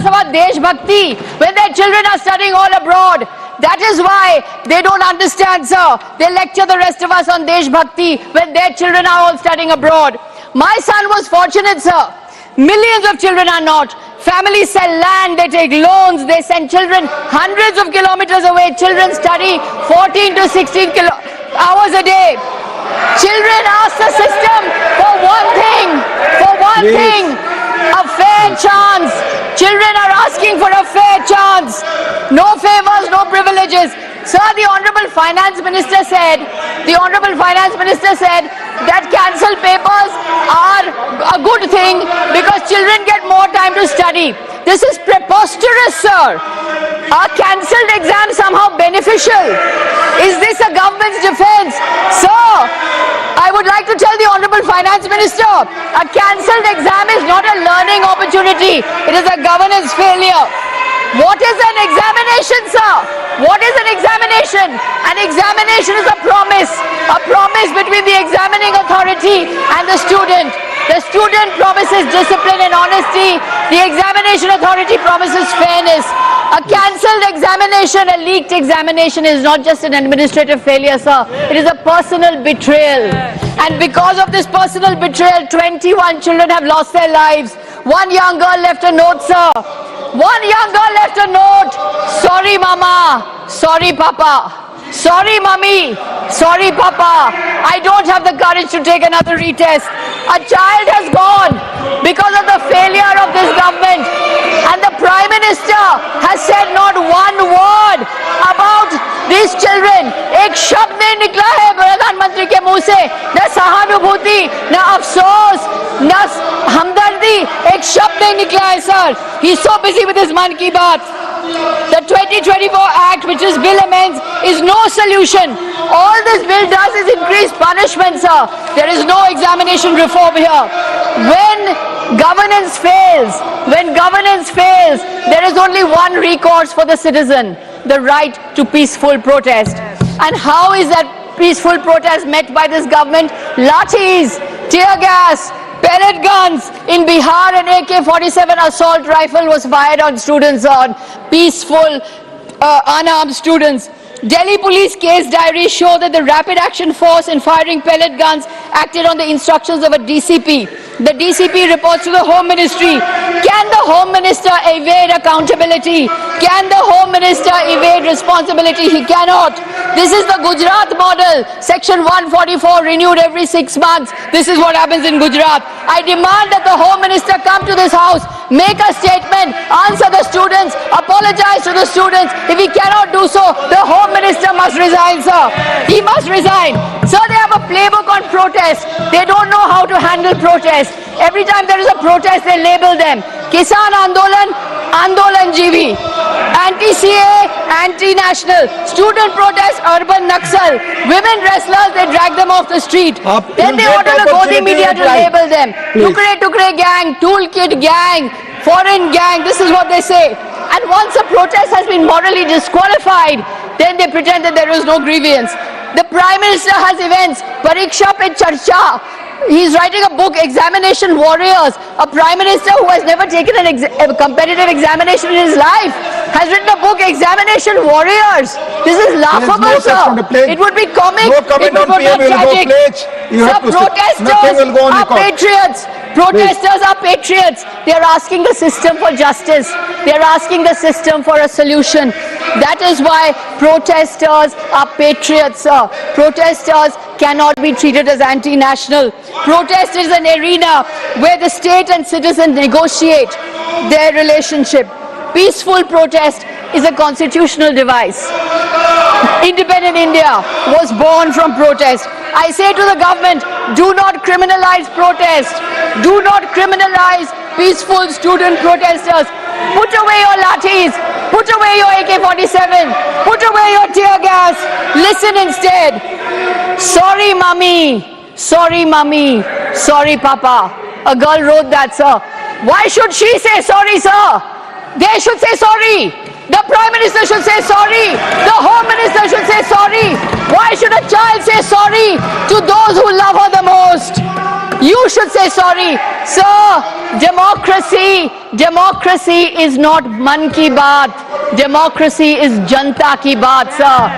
us about Deshbhakti when their children are studying all abroad. That is why they don't understand, sir. They lecture the rest of us on Deshbhakti when their children are all studying abroad. My son was fortunate, sir. Millions of children are not. Families sell land, they take loans, they send children hundreds of kilometers away. Children study 14 to 16 hours a day. Children ask the system for one thing, a fair chance. Children are asking for a fair chance. No favors, no privileges. Sir, the Honorable Finance Minister said that cancelled papers are a good thing because children get more time to study. This is preposterous, sir. Are cancelled exams somehow beneficial? Is this a government's defense? Sir, I would like to tell the Honorable Finance Minister, a cancelled exam is not a learning opportunity. It is a governance failure. What is an examination, sir? What is an examination? An examination is a promise between the examining authority and the student. The student promises discipline and honesty. The examination authority promises fairness. A cancelled examination, a leaked examination is not just an administrative failure, sir. It is a personal betrayal. And because of this personal betrayal, 21 children have lost their lives. One young girl left a note, sir. One young girl left a note. Sorry, mama. Sorry, papa. Sorry, mummy. Sorry, papa. I don't have the courage to take another retest. A child has gone because of the failure of this government. And the Prime Minister has said not one word about these children. एक शब्द नहीं निकला है प्रधानमंत्री के मुंह से. न सहानुभूति, न अफसोस, न हमदर्दी. एक शब्द नहीं निकला है, sir. He's so busy with his Man Ki Baat. The 2024 Act, which is bill amends, is no solution. All this bill does is increase punishment, sir. There is no examination reform here. When governance fails, there is only one recourse for the citizen, the right to peaceful protest. And how is that peaceful protest met by this government? Lathis, tear gas, pellet guns. In Bihar, an AK-47 assault rifle was fired on students, on peaceful, unarmed students. Delhi police case diaries show that the Rapid Action Force in firing pellet guns acted on the instructions of a DCP. The DCP reports to the Home Ministry. Can the Home Minister evade accountability? Can the Home Minister evade responsibility? He cannot. This is the Gujarat model. Section 144 renewed every 6 months. This is what happens in Gujarat. I demand that the Home Minister come to this house, make a statement, answer the students, apologize to the students. If he cannot do so, the Home Minister must resign, sir. He must resign. Sir, they have a playbook on protest. They don't know how to handle protest. Every time there is a protest, they label them. Kisan Andolan, Andolan Jivi. Anti-CA, anti-national. Student protest, urban Naxal. Women wrestlers, they drag them off the street. Then they order the Godi media to label them. Tukre Tukre gang, toolkit gang, foreign gang. This is what they say. And once a protest has been morally disqualified, then they pretend that there is no grievance. The Prime Minister has events. Pariksha Pe Charcha. He's writing a book, Examination Warriors. A Prime Minister who has never taken a competitive examination in his life has written a book, Examination Warriors. This is laughable, sir. It would be comic. No comment on PM will go pledge. Sir, protesters are patriots. Protesters are patriots. They are asking the system for justice. They are asking the system for a solution. That is why protesters are patriots, sir. Protesters cannot be treated as anti-national. Protest is an arena where the state and citizen negotiate their relationship. Peaceful protest is a constitutional device. Independent India was born from protest. I say to the government, do not criminalize protest. Do not criminalize peaceful student protesters. Put away your lathis. Put away your AK-47. Put away your tear gas. Listen instead. Sorry, mummy. Sorry, mummy. Sorry, papa. A girl wrote that, sir. Why should she say sorry, sir? They should say sorry. The Prime Minister should say sorry. The Home Minister should say sorry. Why should a child say sorry to those who love her the most? You should say sorry. Sir, democracy is not man ki baat. Democracy is janta ki baat, sir.